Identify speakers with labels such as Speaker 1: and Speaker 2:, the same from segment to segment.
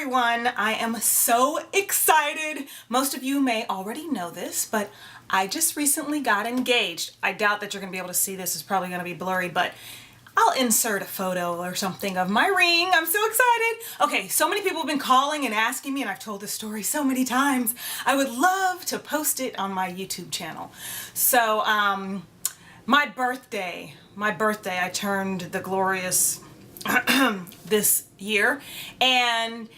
Speaker 1: everyone. I am so excited. Most of you may already know this, but I just recently got engaged. I doubt that you're going to be able to see this. It's probably going to be blurry, but I'll insert a photo or something of my ring. I'm so excited. Okay, so many people have been calling and asking me, and I've told this story so many times. I would love to post it on my YouTube channel. So, my birthday, I turned the glorious this year, and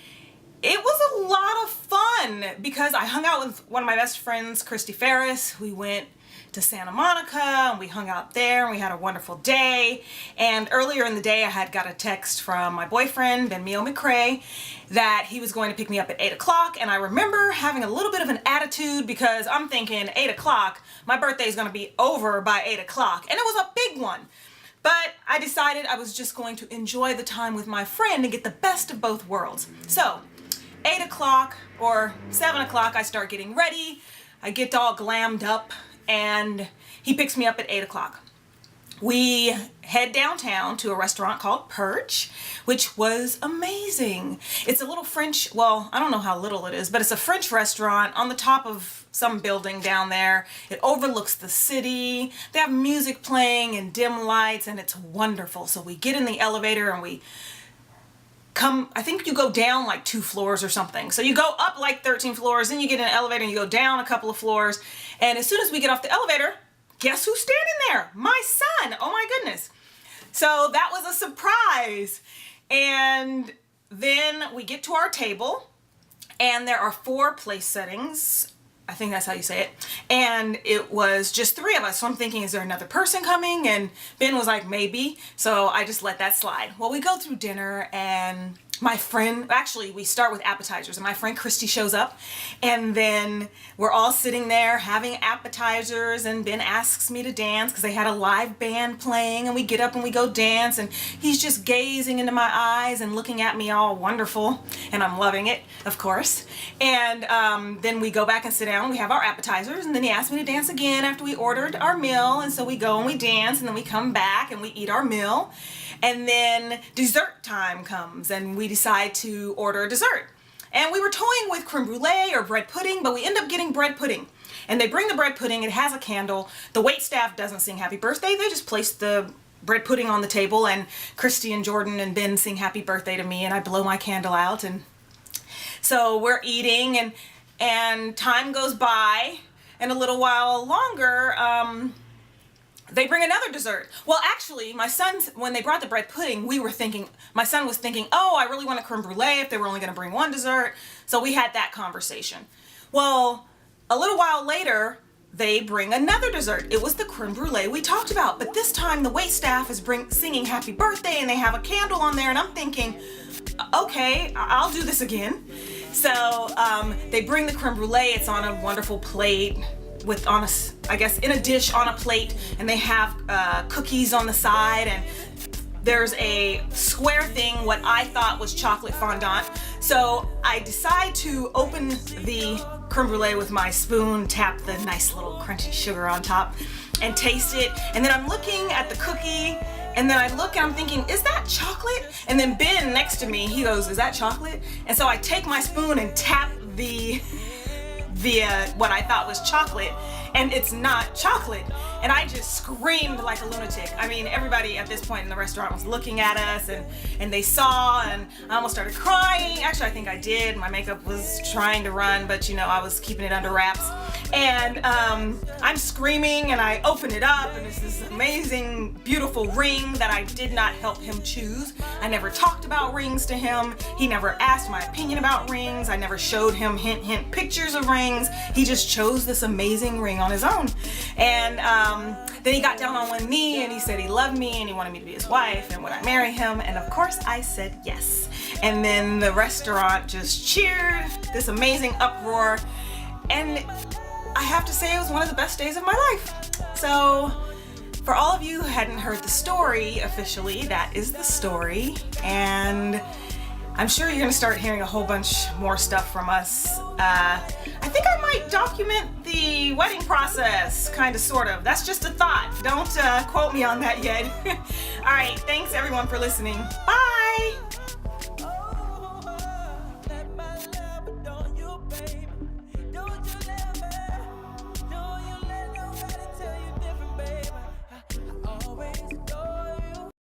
Speaker 1: it was a lot of fun because I hung out with one of my best friends, Christy Ferris. We went to Santa Monica and we hung out there and we had a wonderful day. And earlier in the day I had got a text from my boyfriend, Benmio McCrea, that he was going to pick me up at 8 o'clock. And I remember having a little bit of an attitude because I'm thinking 8 o'clock, my birthday is going to be over by 8 o'clock. And it was a big one. But I decided I was just going to enjoy the time with my friend and get the best of both worlds. So 8 o'clock or 7 o'clock, I start getting ready. I get all glammed up and he picks me up at 8 o'clock. We head downtown to a restaurant called Perch, which was amazing. It's a little French, well, I don't know how little it is, but it's a French restaurant on the top of some building down there. It overlooks the city. They have music playing and dim lights, and it's wonderful. So we get in the elevator and we come, I think you go down like 2 floors or something. So you go up like 13 floors, then you get in an elevator and you go down a couple of floors. And as soon as we get off the elevator, guess who's standing there? My son. Oh my goodness. So that was a surprise. And then we get to our table and there are 4 place settings. I think that's how you say it. And it was just 3 of us. So I'm thinking, is there another person coming? And Ben was like, maybe. So I just let that slide. Well, we go through dinner and my friend, actually we start with appetizers, and my friend Christy shows up, and then we're all sitting there having appetizers, and Ben asks me to dance because they had a live band playing, and we get up and we go dance, and he's just gazing into my eyes and looking at me all wonderful, and I'm loving it, of course. And then we go back and sit down, we have our appetizers, and then he asked me to dance again after we ordered our meal, and so we go and we dance, and then we come back and we eat our meal. And then dessert time comes and we decide to order a dessert. And we were toying with creme brulee or bread pudding, but we end up getting bread pudding. And they bring the bread pudding, it has a candle. The wait staff doesn't sing happy birthday, they just place the bread pudding on the table, and Christy and Jordan and Ben sing happy birthday to me, and I blow my candle out. And so we're eating and time goes by, and a little while longer, they bring another dessert. Well, actually, my son, when they brought the bread pudding, my son was thinking, oh, I really want a creme brulee if they were only going to bring 1 dessert. So we had that conversation. Well, a little while later, they bring another dessert. It was the creme brulee we talked about, but this time the wait staff is singing happy birthday and they have a candle on there, and I'm thinking, okay, I'll do this again. So they bring the creme brulee. It's on a wonderful plate with I guess in a dish on a plate, and they have cookies on the side, and there's a square thing, what I thought was chocolate fondant. So I decide to open the creme brulee with my spoon, tap the nice little crunchy sugar on top, and taste it. And then I'm looking at the cookie, and then I look and I'm thinking, is that chocolate? And then Ben next to me, he goes, is that chocolate? And so I take my spoon and tap the what I thought was chocolate, and it's not chocolate. And I just screamed like a lunatic. I mean, everybody at this point in the restaurant was looking at us, and they saw, and I almost started crying. Actually, I think I did. My makeup was trying to run, but you know, I was keeping it under wraps. And I'm screaming, and I open it up, and it's this amazing, beautiful ring that I did not help him choose. I never talked about rings to him. He never asked my opinion about rings. I never showed him hint pictures of rings. He just chose this amazing ring on his own. And then he got down on one knee and he said he loved me and he wanted me to be his wife and would I marry him, and of course I said yes. And then the restaurant just cheered, this amazing uproar, and I have to say it was one of the best days of my life. So for all of you who hadn't heard the story officially, that is the story, and I'm sure you're gonna start hearing a whole bunch more stuff from us. I think I might document the wedding process, kind of, sort of. That's just a thought. Don't quote me on that yet. All right, thanks everyone for listening. Bye.